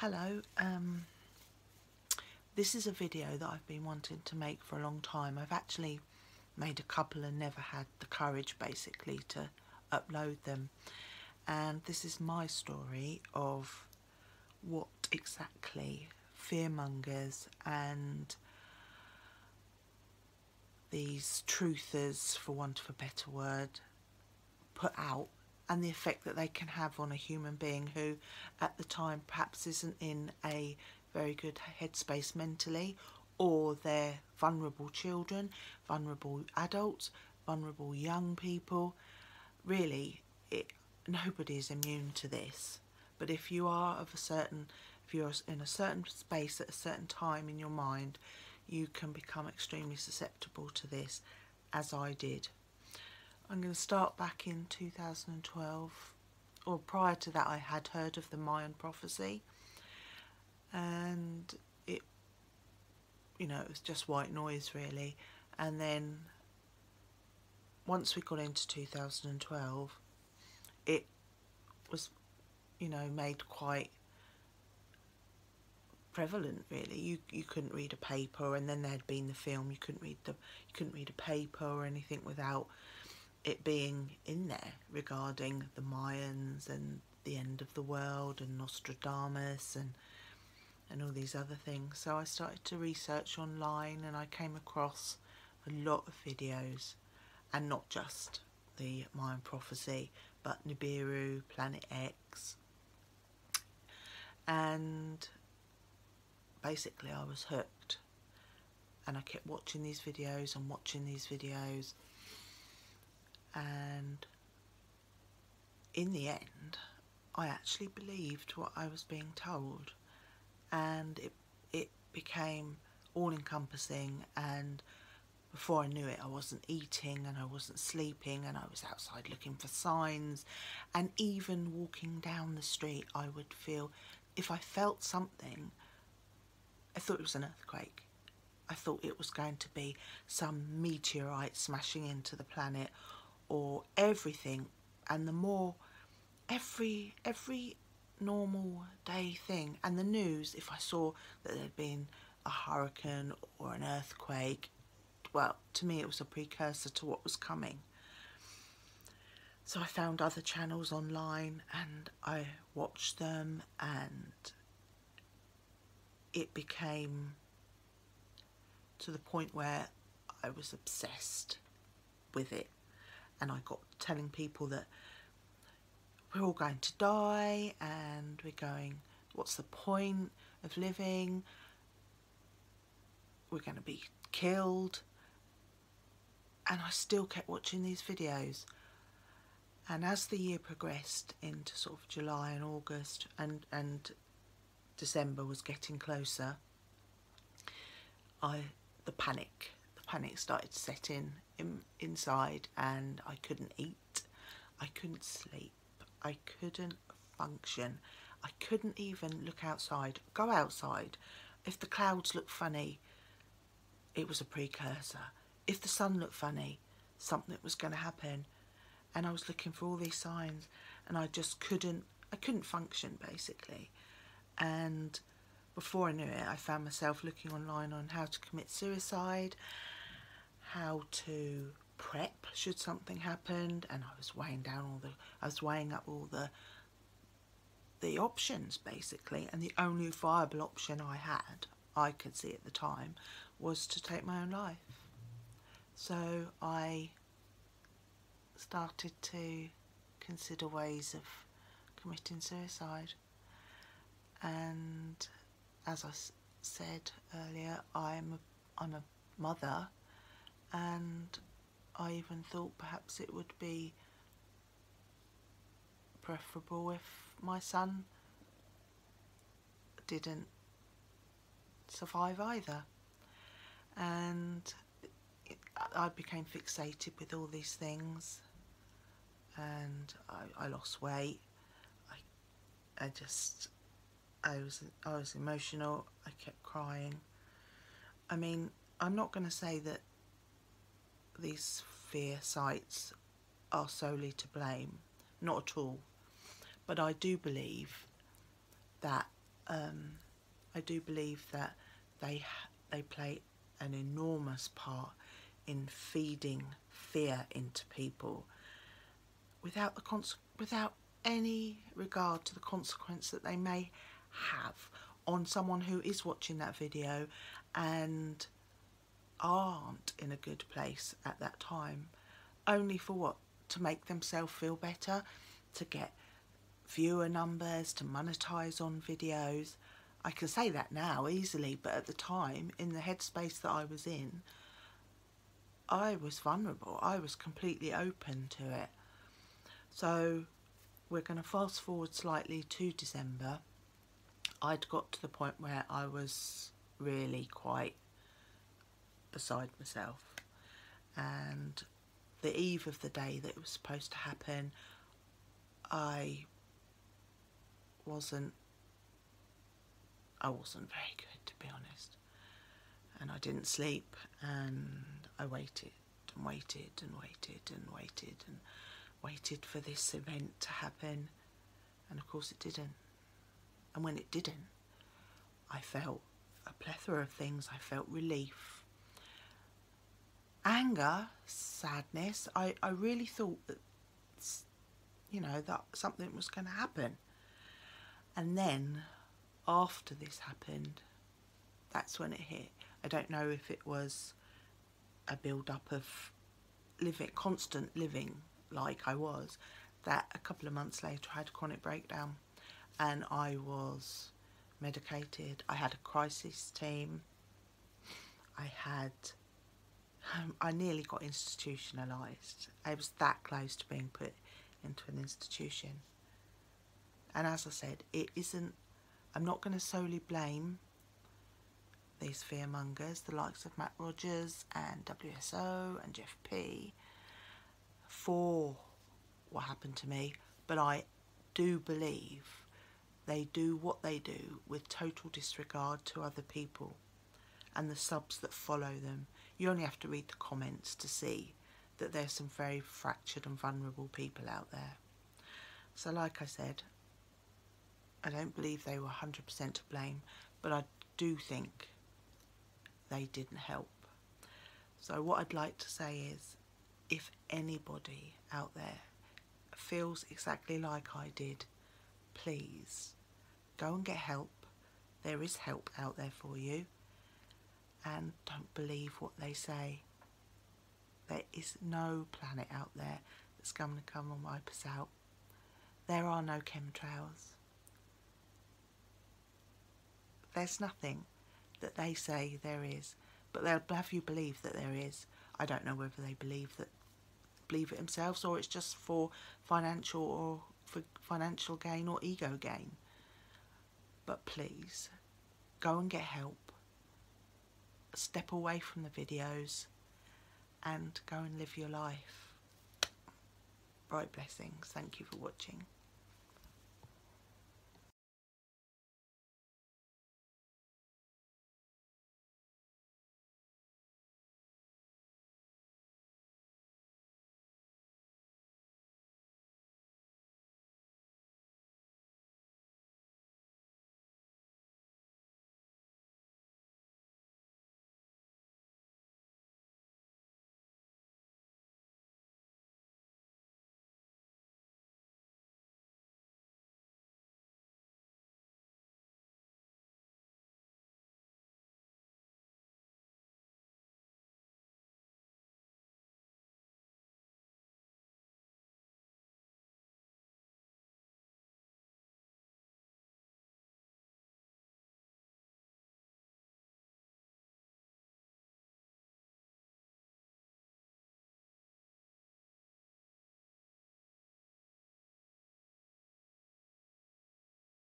Hello, this is a video that I've been wanting to make for a long time. I've actually made a couple and never had the courage basically to upload them, and this is my story of what exactly fearmongers and these truthers, for want of a better word, put out, and the effect that they can have on a human being who at the time perhaps isn't in a very good headspace mentally, or they're vulnerable children, vulnerable adults, vulnerable young people. Really, nobody is immune to this, but if you are if you're in a certain space at a certain time in your mind, you can become extremely susceptible to this, as I did. I'm going to start back in 2012, or prior to that I had heard of the Mayan prophecy, and it was just white noise really. And then once we got into 2012, it was made quite prevalent really. You couldn't read a paper, and then there'd been the film, you couldn't read a paper or anything without it being in there regarding the Mayans and the end of the world and Nostradamus and all these other things. So I started to research online, and I came across a lot of videos, and not just the Mayan prophecy, but Nibiru, Planet X, and basically I was hooked, and I kept watching these videos and watching these videos, and in the end I actually believed what I was being told, and it became all-encompassing. And before I knew it, I wasn't eating and I wasn't sleeping, and I was outside looking for signs, and even walking down the street I would feel, if I felt something, I thought it was an earthquake. I thought it was going to be some meteorite smashing into the planet, or everything. And the more every normal day thing, and the news, if I saw that there'd been a hurricane or an earthquake, well, to me it was a precursor to what was coming. So I found other channels online and I watched them, and it became to the point where I was obsessed with it, and I got telling people that we're all going to die, and we're going, what's the point of living? We're going to be killed. And I still kept watching these videos. And as the year progressed into sort of July and August, and December was getting closer, the panic started to set inside, and I couldn't eat, I couldn't sleep, I couldn't function, I couldn't even look outside, go outside. If the clouds looked funny, it was a precursor. If the sun looked funny, something was going to happen. And I was looking for all these signs, and I just couldn't function basically. And before I knew it, I found myself looking online on how to commit suicide, how to prep should something happen, and I was weighing up all the options basically, and the only viable option I could see at the time, was to take my own life. So I started to consider ways of committing suicide, and as I said earlier, I'm a mother, and I even thought perhaps it would be preferable if my son didn't survive either. And I became fixated with all these things, and I lost weight. I was emotional. I kept crying. I mean, I'm not going to say that these fear sites are solely to blame, not at all, but I do believe that I do believe that they play an enormous part in feeding fear into people without any regard to the consequence that they may have on someone who is watching that video and aren't in a good place at that time, only for what? To make themselves feel better, to get viewer numbers, to monetize on videos. I can say that now easily, but at the time, in the headspace that I was in, I was vulnerable. I was completely open to it. So we're going to fast forward slightly to December. I'd got to the point where I was really quite beside myself, and the eve of the day that it was supposed to happen, I wasn't very good, to be honest, and I didn't sleep, and I waited and waited and waited and waited and waited for this event to happen, and of course it didn't. And when it didn't, I felt a plethora of things. I felt relief, anger, sadness. I really thought that, you know, that something was going to happen. And then after this happened, that's when it hit. I don't know if it was a build-up of constant living like I was, that a couple of months later I had a chronic breakdown and I was medicated. I had a crisis team. I nearly got institutionalised. I was that close to being put into an institution. And as I said, I'm not going to solely blame these fearmongers, the likes of Matt Rogers and WSO and Jeff P, for what happened to me, but I do believe they do what they do with total disregard to other people and the subs that follow them. You only have to read the comments to see that there's some very fractured and vulnerable people out there. So like I said, I don't believe they were 100% to blame, but I do think they didn't help. So what I'd like to say is, if anybody out there feels exactly like I did, please go and get help. There is help out there for you. And don't believe what they say. There is no planet out there that's going to come and wipe us out. There are no chemtrails. There's nothing that they say there is, but they'll have you believe that there is. I don't know whether they believe it themselves, or it's just for financial gain or ego gain. But please, go and get help. Step away from the videos and go and live your life. Bright blessings. Thank you for watching.